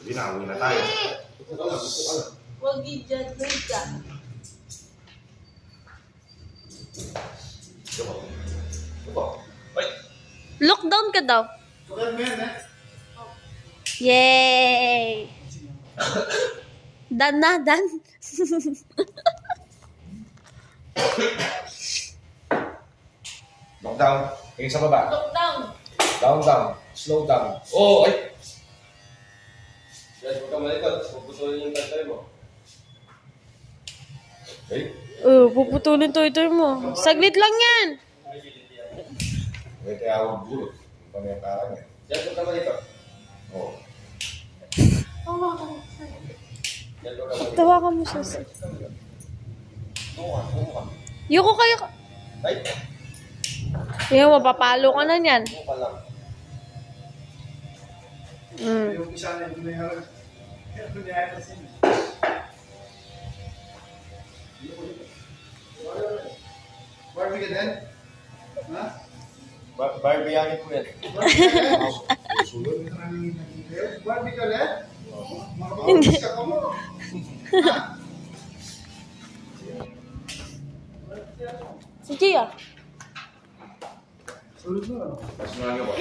Binawi na tayo. Huwag i-judge ka. Lockdown ka daw. Yay! Dan na, dan. Lockdown. Tingin sa baba. Lockdown. Down, down. Slow down. Oh, ay! Guys, huwag ka malikot. Puputulin yung tatay mo. Okay. Puputulin to mo. Saglit lang yan. May tayawag gulot. Yung pangyataan niya. Diyan, huwag ka malikot. Oh. Diyan, huwag ka malikot. Tawa ka mo siya. Yuko kayo. Ay, Yung mapapalo ka na niyan. huwag ka lang. Yung isa na yung may harap. Yung may harap kasi. Barbie ka din? Ha? Barbiyakin po yan. Susunod. Barbie ka din? Makapagpapis ka mo. Ha? Si Gia. Sulod mo. Mas mga nyo ba?